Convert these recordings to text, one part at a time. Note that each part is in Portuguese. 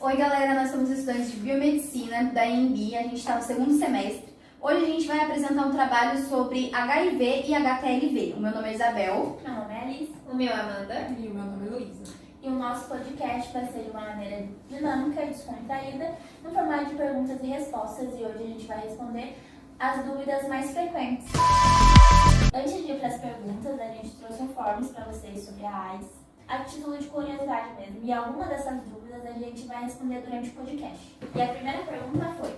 Oi galera, nós somos estudantes de Biomedicina da EMB, a gente está no segundo semestre. Hoje a gente vai apresentar um trabalho sobre HIV e HTLV. O meu nome é Isabel. Meu nome é Alice. O meu é Amanda. E o meu nome é Luísa. E o nosso podcast vai ser de uma maneira dinâmica e descontraída, no formato de perguntas e respostas, e hoje a gente vai responder as dúvidas mais frequentes. Antes de ir para as perguntas, a gente trouxe um forms para vocês sobre a AIDS, a título de curiosidade mesmo, e alguma dessas dúvidas a gente vai responder durante o podcast. E a primeira pergunta foi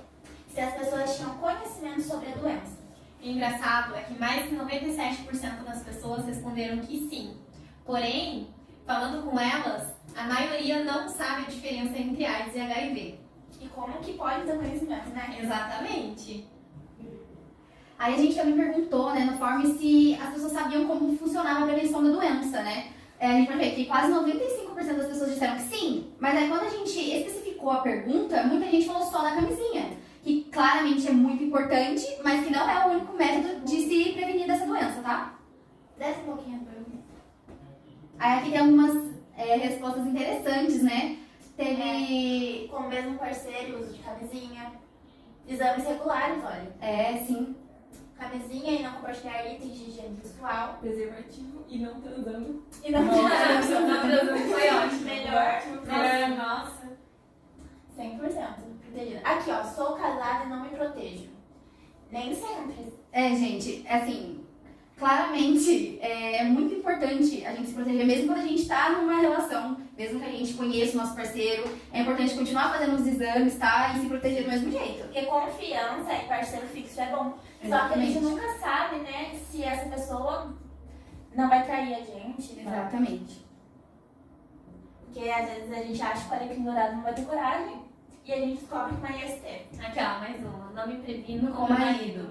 se as pessoas tinham conhecimento sobre a doença. O engraçado é que mais de 97% das pessoas responderam que sim. Porém, falando com elas, a maioria não sabe a diferença entre AIDS e HIV. E como que pode ter conhecimento, né? Exatamente. Aí a gente também perguntou, no form se as pessoas sabiam como funcionava a prevenção da doença, A gente vai ver que quase 95% das pessoas disseram que sim, mas aí quando a gente especificou a pergunta, muita gente falou só da camisinha, que claramente é muito importante, mas que não é o único método de se prevenir dessa doença, tá? Desce um pouquinho a pergunta. Aí aqui tem algumas respostas interessantes, Teve... Com o mesmo parceiro, uso de camisinha. Exames regulares, olha. Sim. Camisinha e não compartilhar itens de higiene pessoal. Preservativo e não transando. E não Foi ótimo. Melhor. Nossa. 100% protegida. Aqui, ó. Sou casada e não me protejo. Nem sempre. Gente, claramente é muito importante a gente se proteger, mesmo quando a gente tá numa relação, mesmo que a gente conheça o nosso parceiro, é importante continuar fazendo os exames, tá? E se proteger do mesmo jeito. Porque confiança e parceiro fixo é bom. Só que a gente nunca sabe, se essa pessoa não vai trair a gente. Exatamente. Porque às vezes a gente acha que o alecrim dourado não vai ter coragem e a gente descobre que uma IST. Aqui, ó, mais uma. Não me previno com o marido.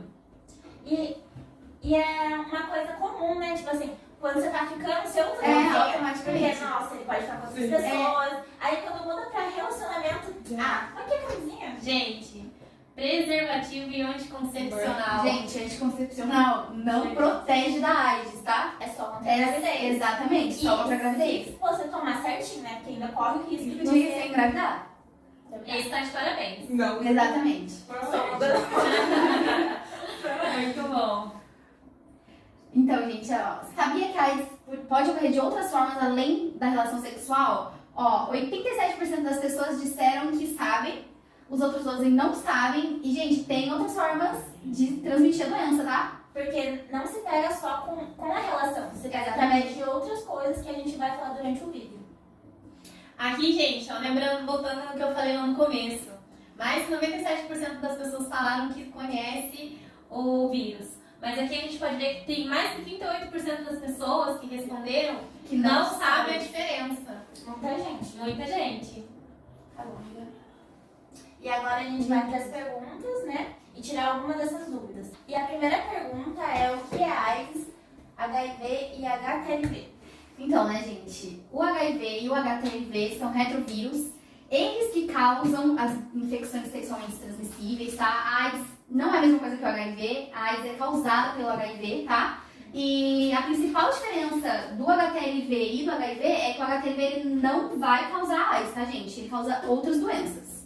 E é uma coisa comum, Tipo assim, quando você tá ficando, você usa automaticamente. Porque, nossa, ele pode ficar com outras Sim. pessoas. Aí quando muda pra relacionamento, mas que camisinha? Gente, preservativo e anticoncepcional. Gente, anticoncepcional não protege da AIDS, tá? É só contra a gravidez. Exatamente, só contra a gravidez. Se você tomar certinho, Porque ainda corre o risco de De você... se engravidar. Esse tá de parabéns. Não. Exatamente. Muito bom. Então, gente, sabia que a AIDS pode ocorrer de outras formas além da relação sexual? 87% das pessoas disseram que sabem, os outros 12% não sabem. E, gente, tem outras formas de transmitir a doença, tá? Porque não se pega só com a relação, se pega através de outras coisas que a gente vai falar durante o vídeo. Aqui, gente, lembrando, voltando no que eu falei lá no começo, mais de 97% das pessoas falaram que conhece o vírus. Mas aqui a gente pode ver que tem mais de 38% das pessoas que responderam que não sabem a diferença. Muita gente. Muita gente. Tá bom, amiga. E agora a gente vai para as perguntas, E tirar algumas dessas dúvidas. E a primeira pergunta é o que é AIDS, HIV e HTLV? Então, gente, o HIV e o HTLV são retrovírus, eles que causam as infecções sexualmente transmissíveis, tá? A AIDS não é a mesma coisa que o HIV, a AIDS é causada pelo HIV, tá? E a principal diferença do HTLV e do HIV é que o HTLV ele não vai causar AIDS, tá, gente? Ele causa outras doenças.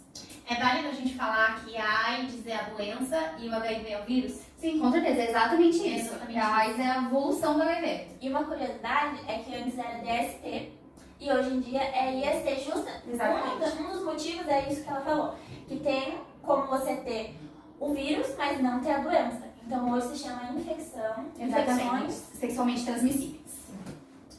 É válido a gente falar que a AIDS é a doença e o HIV é o vírus? Sim, com certeza, é exatamente isso. Exatamente A AIDS é a evolução do HIV. E uma curiosidade é que antes era DST e hoje em dia é IST, Exatamente. Um dos motivos é isso que ela falou, que tem como você ter o vírus, mas não ter a doença. Então hoje se chama infecção, Exatamente. infecções, Sexualmente transmissíveis.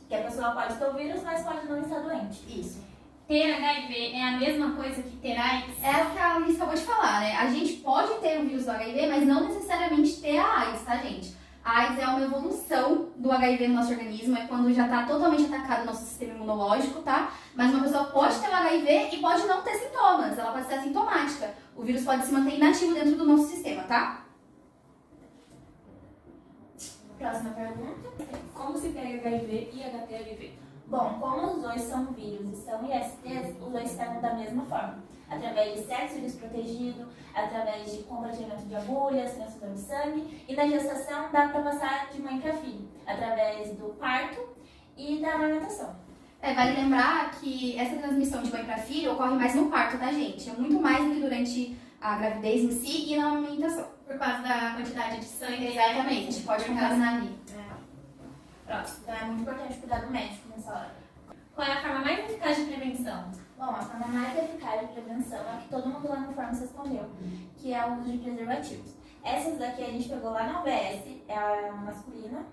que a pessoa pode ter o vírus, mas pode não estar doente. Isso. Ter HIV é a mesma coisa que ter AIDS? É o que a Alice acabou de falar, A gente pode ter o vírus do HIV, mas não necessariamente ter a AIDS, tá, gente? A AIDS é uma evolução do HIV no nosso organismo, é quando já está totalmente atacado o nosso sistema imunológico, tá? Mas uma pessoa pode ter o HIV e pode não ter sintomas, ela pode ser assintomática. O vírus pode se manter inativo dentro do nosso sistema, tá? Próxima pergunta. Como se pega HIV e HTLV? Bom, como os dois são vírus e são ISTs, os dois pegam da mesma forma. Através de sexo desprotegido, através de compartilhamento de agulhas, transfusão de sangue. E na gestação dá para passar de mãe para filho, através do parto e da amamentação. Vale lembrar que essa transmissão de mãe para filho ocorre mais no parto, tá, gente? É muito mais do que durante a gravidez em si e na amamentação. Por causa da quantidade de sangue. Exatamente, pode contaminar ali. Próximo. Então é muito importante cuidar do médico nessa hora. Qual é a forma mais eficaz de prevenção? Bom, a forma mais eficaz de prevenção é a que todo mundo lá no Forms respondeu, que é o uso de preservativos. Essas daqui a gente pegou lá na UBS, é a masculina,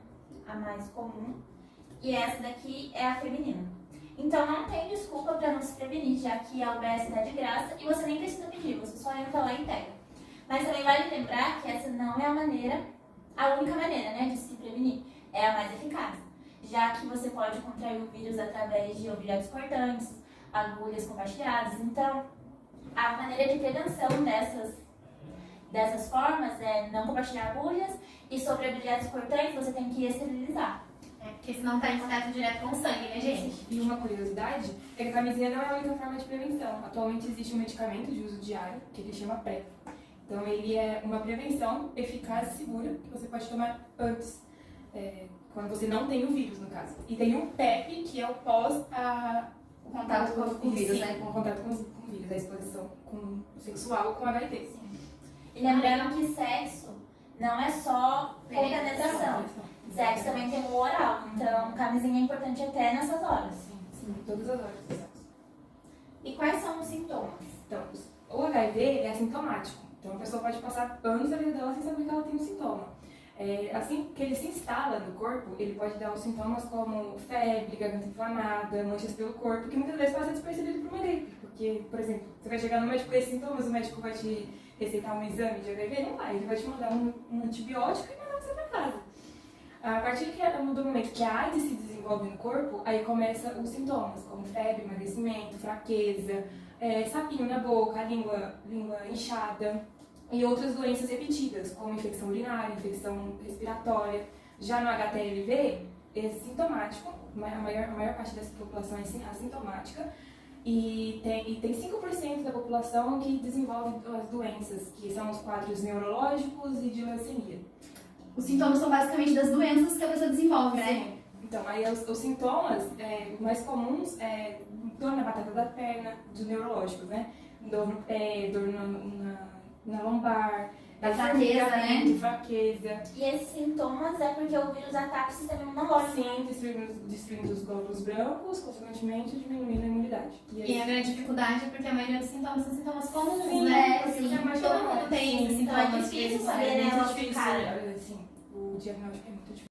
a mais comum, e essa daqui é a feminina. Então não tem desculpa para não se prevenir, já que a UBS dá de graça e você nem precisa pedir, você só entra lá e pega. Mas também vale lembrar que essa não é a única maneira, né, de se prevenir, é a mais eficaz, já que você pode contrair o vírus através de objetos cortantes, agulhas compartilhadas. Então, a maneira de prevenção dessas formas é não compartilhar agulhas e sobre objetos cortantes você tem que esterilizar. Porque senão tá em contato direto com o sangue, né, gente? E uma curiosidade é que a camisinha não é a única forma de prevenção. Atualmente existe um medicamento de uso diário que ele chama PrEP. Então ele é uma prevenção eficaz e segura que você pode tomar antes, quando você não tem o vírus, no caso. E tem o PEP, que é o pós O contato com o vírus, sim, né? com o contato com o vírus, a exposição sexual com HIV. E lembrando que sexo não é só com penetração. Sexo também tem o oral, então camisinha é importante até nessas horas. Sim, todas as horas do sexo. E quais são os sintomas? Então, o HIV é assintomático. Então a pessoa pode passar anos da vida dela sem saber que ela tem um sintoma. Assim que ele se instala no corpo, ele pode dar os sintomas como febre, garganta inflamada, manchas pelo corpo, que muitas vezes passa despercebido por uma gripe. Porque, por exemplo, você vai chegar no médico com esses sintomas, o médico vai te receitar um exame de HIV? Não vai, ele vai te mandar um antibiótico e mandar você para casa. A partir do momento que a AIDS se desenvolve no corpo, aí começam os sintomas, como febre, emagrecimento, fraqueza, sapinho na boca, língua inchada e outras doenças repetidas, como infecção urinária, infecção respiratória. Já no HTLV, é sintomático, a maior parte dessa população é assintomática, e tem 5% da população que desenvolve as doenças, que são os quadros neurológicos e de leucemia. Os sintomas são basicamente das doenças que a pessoa desenvolve, né? Sim. Então, aí os sintomas mais comuns é dor na batata da perna, dos neurológicos, né? Dor no pé, dor na lombar, Da fraqueza, né? Fraqueza. E esses sintomas é porque o vírus ataca o sistema imunológico. Sim, destruindo os glóbulos brancos, consequentemente diminuindo a imunidade. E a grande dificuldade é porque a maioria dos sintomas são sintomas comuns, Sim, né? porque sim. Todo mundo tem esses Então é sintomas. difícil que saber, eles- né? muito Ela difícil, ficar. sim, o diagnóstico é muito difícil.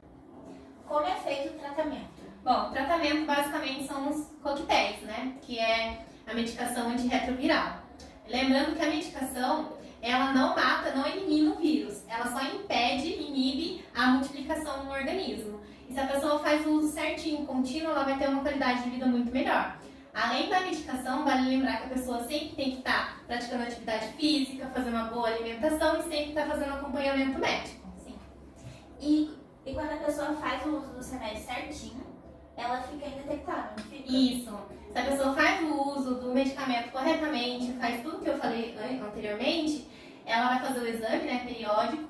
Como é feito o tratamento? Bom, o tratamento basicamente são os coquetéis, né? Que é a medicação antirretroviral. Lembrando que a medicação, ela não mata, não elimina o vírus. Ela só inibe a multiplicação no organismo. E se a pessoa faz o uso certinho, contínuo, ela vai ter uma qualidade de vida muito melhor. Além da medicação, vale lembrar que a pessoa sempre tem que estar praticando atividade física, fazendo uma boa alimentação e sempre estar fazendo acompanhamento médico. Sim. E quando a pessoa faz o uso dos remédios certinho, ela fica indetectável, não fica? Isso. Se a pessoa faz o uso do medicamento corretamente, faz tudo que eu falei anteriormente, ela vai fazer o exame, né, periódico.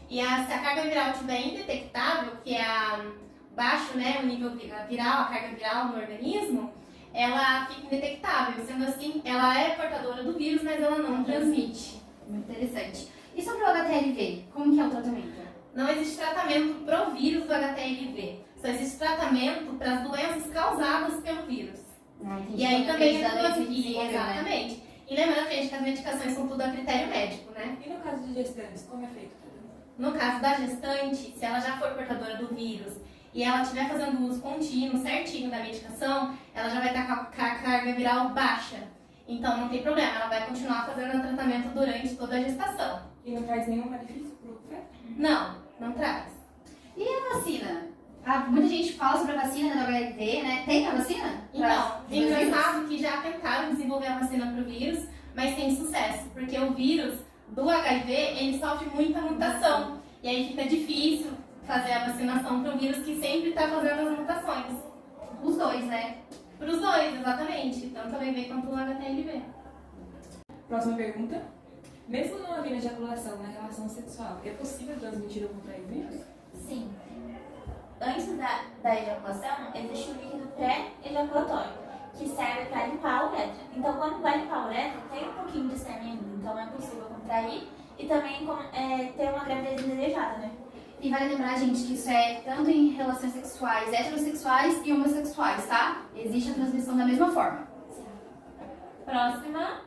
E se a carga viral estiver indetectável, que é baixo, né, o nível viral, a carga viral no organismo, ela fica indetectável. Sendo assim, ela é portadora do vírus, mas ela não transmite. Muito interessante. E sobre o HTLV, como que é o tratamento? Não existe tratamento pro vírus do HTLV. Só existe tratamento para as doenças causadas pelo vírus. E aí também é tudo aqui, exatamente. E lembrando, gente, que as medicações são tudo a critério médico, né? E no caso de gestantes, como é feito? No caso da gestante, se ela já for portadora do vírus e ela estiver fazendo uso contínuo, certinho da medicação, ela já vai estar com a carga viral baixa. Então não tem problema, ela vai continuar fazendo o tratamento durante toda a gestação. E não traz nenhum malefício pro feto? Não, não traz. E a vacina? Muita gente fala sobre a vacina do HIV, né? Tem a vacina? Então, é engraçado que já tentaram desenvolver a vacina para o vírus, mas sem sucesso, porque o vírus do HIV, ele sofre muita mutação, e aí fica difícil fazer a vacinação para o vírus que sempre está fazendo as mutações. Os dois, né? Para os dois, exatamente, tanto o HIV quanto o HTLV. Próxima pergunta. Mesmo não havendo ejaculação na relação sexual, é possível transmitir ou contrair o vírus? Sim. antes da ejaculação, existe o líquido pré-ejaculatório, que serve para limpar a uretra. Então, quando vai limpar a uretra, tem um pouquinho de sêmen ainda, então é possível contrair e também ter uma gravidez indesejada, né? E vale lembrar, gente, que isso é tanto em relações sexuais, heterossexuais e homossexuais, tá? Existe a transmissão da mesma forma. Próxima.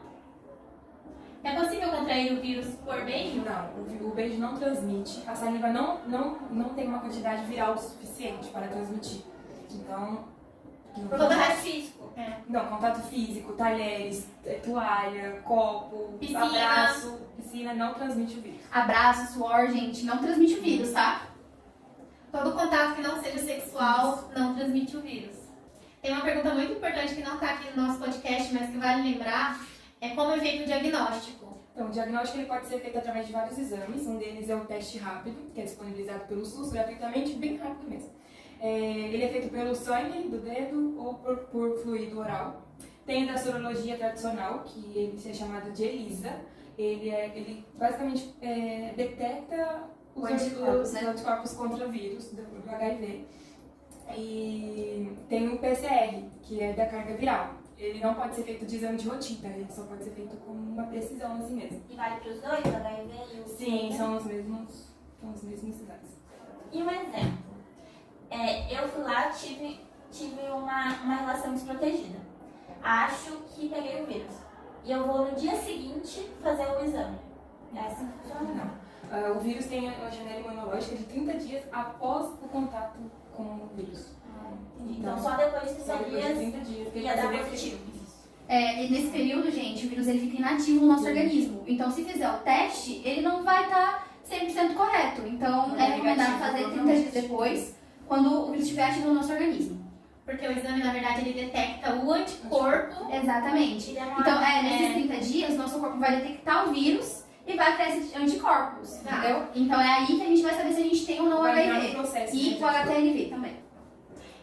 É possível contrair o vírus por beijo? Não, o beijo não transmite. A saliva não tem uma quantidade viral suficiente para transmitir. Então, Por contato físico. não, contato físico, talheres, toalha, copo, Piscina. abraço, piscina não transmite o vírus. Abraço, suor, gente, não transmite o vírus, tá? Todo contato que não seja sexual não transmite o vírus. Tem uma pergunta muito importante que não está aqui no nosso podcast, mas que vale lembrar, é como é feito o diagnóstico. Então, o diagnóstico ele pode ser feito através de vários exames. Um deles é o teste rápido, que é disponibilizado pelo SUS gratuitamente, bem rápido mesmo. Ele é feito pelo sangue do dedo ou por fluido oral. Tem da sorologia tradicional, que ele é chamado de ELISA. Ele basicamente detecta os anticorpos contra vírus do HIV. E tem o PCR, que é da carga viral. Ele não pode ser feito de exame de rotina, ele só pode ser feito com uma precisão assim mesmo. E vale para os dois, o HIV e o Sim, SIDA? são os mesmos exames. E um exemplo. Eu fui lá, tive uma relação desprotegida. Acho que peguei o vírus. E eu vou no dia seguinte fazer o exame. É assim que funciona? Não. O vírus tem uma janela imunológica de 30 dias após o contato com o vírus. Então só depois de 30 Só depois de dias 30 dias que ele ia vai dar ser positivo. definido. E nesse período, gente, o vírus ele fica inativo no nosso organismo. Então, se fizer o teste, ele não vai estar 100% correto. Então, é recomendado fazer 30 dias depois, quando o vírus estiver ativo no nosso organismo. Porque o exame, na verdade, ele detecta o anticorpo. Exatamente. Ele é uma- Então, nesses 30 dias, nosso corpo vai detectar o vírus e vai criar esses anticorpos, Tá. entendeu? Então, é aí que a gente vai saber se a gente tem ou não o Vai entrar no HIV. processo, E né, o HTLV também.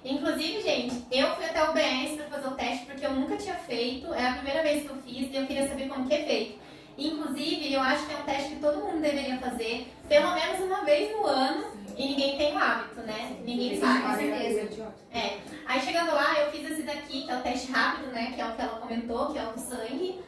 Inclusive, gente, eu fui até o BS para fazer o teste porque eu nunca tinha feito. É a primeira vez que eu fiz e eu queria saber como que é feito. Inclusive, eu acho que é um teste que todo mundo deveria fazer pelo menos uma vez no ano e ninguém tem o hábito, né? Ninguém Sim, sabe. com certeza. Aí chegando lá, eu fiz esse daqui, que é o teste rápido, né? Que é o que ela comentou, que é o do sangue,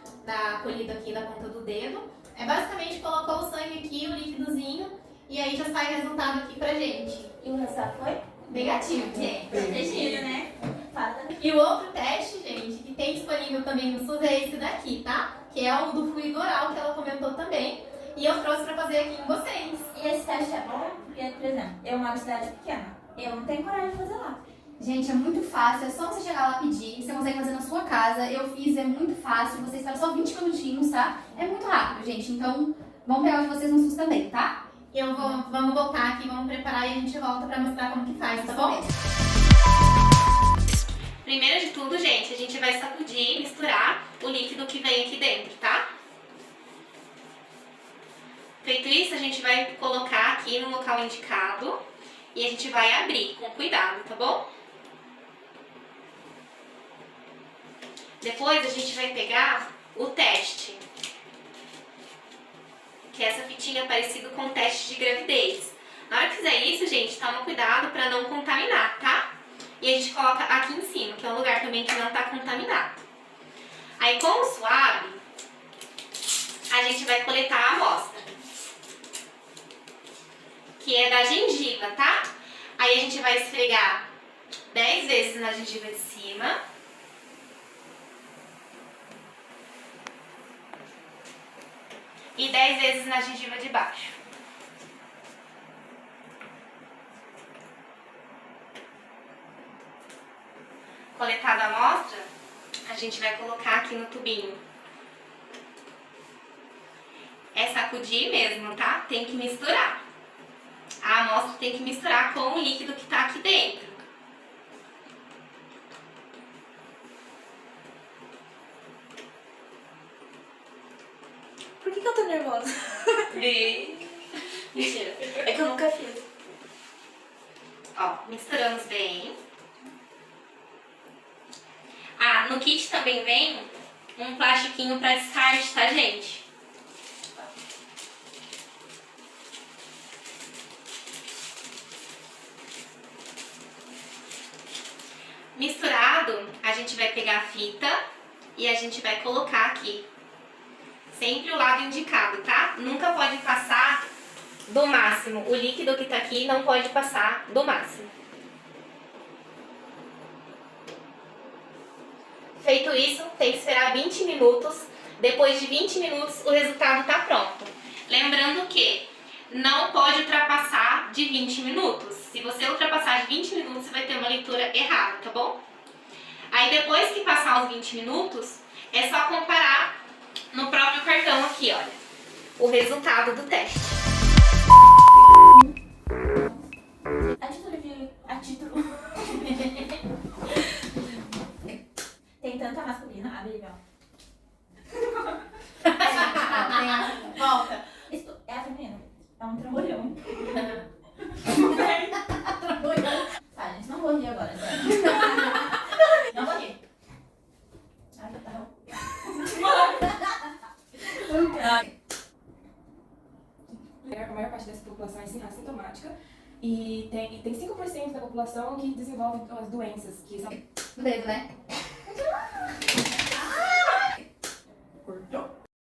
colhido aqui da ponta do dedo. É basicamente colocou o sangue aqui, o líquidozinho, e aí já sai o resultado aqui pra gente. E o resultado foi? Negativo, gente. Protegido, né? Fala da E o outro teste, gente, que tem disponível também no SUS é esse daqui, tá? Que é o do fluido oral, que ela comentou também. E eu trouxe pra fazer aqui com vocês. E esse teste é bom porque, por exemplo, eu moro em cidade pequena. Eu não tenho coragem de fazer lá. Gente, é muito fácil, é só você chegar lá pedir, você consegue fazer na sua casa. Eu fiz, é muito fácil, você espera só 20 minutinhos, tá? É muito rápido, gente. Então, vamos pegar o de vocês no SUS também, tá? Vamos voltar aqui, vamos preparar e a gente volta pra mostrar como que faz, tá bom? Primeiro de tudo, gente, a gente vai sacudir e misturar o líquido que vem aqui dentro, tá? Feito isso, a gente vai colocar aqui no local indicado e a gente vai abrir com cuidado, tá bom? Depois a gente vai pegar o teste, que é essa fitinha parecida com o teste de gravidez. Na hora que fizer isso, gente, toma cuidado para não contaminar, tá? E a gente coloca aqui em cima, que é um lugar também que não tá contaminado. Aí com o suave, a gente vai coletar a amostra, que é da gengiva, tá? Aí a gente vai esfregar 10 vezes na gengiva de cima. E 10 vezes na gengiva de baixo. Coletada a amostra, a gente vai colocar aqui no tubinho. É sacudir mesmo, tá? Tem que misturar. A amostra tem que misturar com o líquido que tá aqui dentro. Por que eu tô nervosa? Mentira. É que eu nunca fiz. Ó, misturamos bem. Ah, no kit também vem um plastiquinho pra descarte, tá, gente? Misturado, a gente vai pegar a fita e a gente vai colocar aqui. Sempre o lado indicado, tá? Nunca pode passar do máximo. O líquido que tá aqui não pode passar do máximo. Feito isso, tem que esperar 20 minutos. Depois de 20 minutos, o resultado tá pronto. Lembrando que não pode ultrapassar de 20 minutos. Se você ultrapassar de 20 minutos, você vai ter uma leitura errada, tá bom? Aí depois que passar os 20 minutos, é só comparar no próprio cartão aqui, olha, o resultado do teste. A título. Tem tanta masculina, abre, ó. Volta. Isso é feminino. É um trambolhão. Tá, gente, não vou rir agora, sério. Não vou rir. Ai, tá bom. A maior parte dessa população é assintomática e tem 5% da população que desenvolve as doenças, que são Do dedo, né?